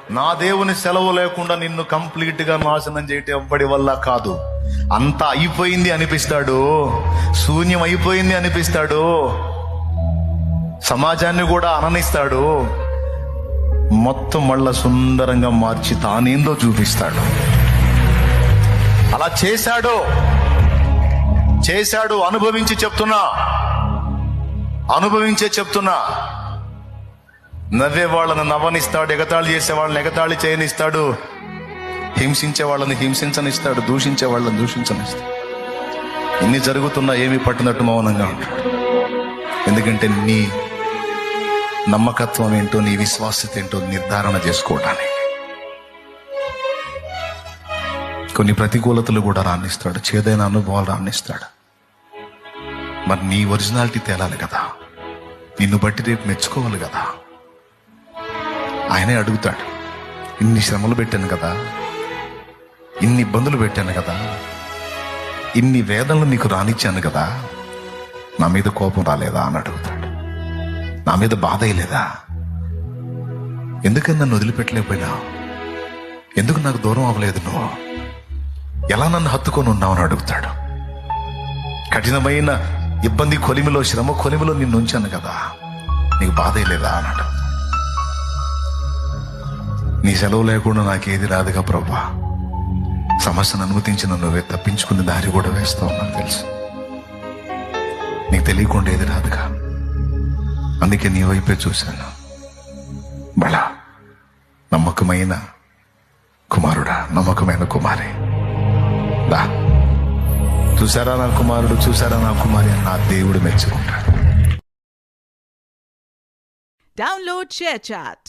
నా దేవుని సెలవు లేకుండా నిన్ను కంప్లీట్ గా నాశనం చేయటం ఎవ్వడి వల్ల కాదు. అంతా అయిపోయింది అనిపిస్తాడు, శూన్యం అయిపోయింది అనిపిస్తాడు, సమాజాన్ని కూడా అననిస్తాడు. మొత్తం మళ్ళా సుందరంగా మార్చి తానేందో చూపిస్తాడు. అలా చేశాడు. అనుభవించే చెప్తున్నా. నవ్వే వాళ్ళని నవ్వనిస్తాడు, ఎగతాళి చేసే వాళ్ళని ఎగతాళి చేయనిస్తాడు, హింసించే వాళ్ళని హింసించనిస్తాడు, దూషించే వాళ్ళని దూషించనిస్తాడు. ఇన్ని జరుగుతున్నా ఏమీ పట్టినట్టు మౌనంగా ఉంటాడు. ఎందుకంటే నీ నమ్మకత్వం ఏంటో, నీ విశ్వాసత ఏంటో నిర్ధారణ చేసుకోవడానికి. కొన్ని ప్రతికూలతలు కూడా రాణిస్తాడు, చేదైన అనుభవాలు రాణిస్తాడు. మరి నీ ఒరిజినాలిటీ తేలాలి కదా, నిన్ను బట్టి రేపు మెచ్చుకోవాలి కదా. ఆయనే అడుగుతాడు, ఇన్ని శ్రమలు పెట్టాను కదా, ఇన్ని ఇబ్బందులు పెట్టాను కదా, ఇన్ని వేదనలు నీకు రానిచ్చాను కదా, నా మీద కోపం రాలేదా అని అడుగుతాడు. నా మీద బాధ అయ్యలేదా? ఎందుకని నన్ను వదిలిపెట్టలేకపోయినా? ఎందుకు నాకు దూరం అవ్వలేదు? నువ్వు ఎలా నన్ను హత్తుకొని ఉన్నావు అని అడుగుతాడు. కఠినమైన ఇబ్బంది కొలిమిలో, శ్రమ కొలిమిలో నిన్ను ఉంచాను కదా, నీకు బాధ అయ్యలేదా అని అడుగుతాడు. నీ సెలవు లేకుండా నాకేది రాదుగా ప్రభా, సమస్యను అనుమతించిన నువ్వే తప్పించుకునే దారి కూడా వేస్తావు నాకు తెలుసు. నీకు తెలియకుండా ఏది రాదుగా, అందుకే నీ వైపే చూశాను. బలా నమ్మకమైన కుమారుడా, నమ్మకమైన కుమారి, దా చూసారా నా కుమారుడు, చూసారా నా కుమారి అని నా దేవుడు మెచ్చుకుంటాడు. Download ShareChat.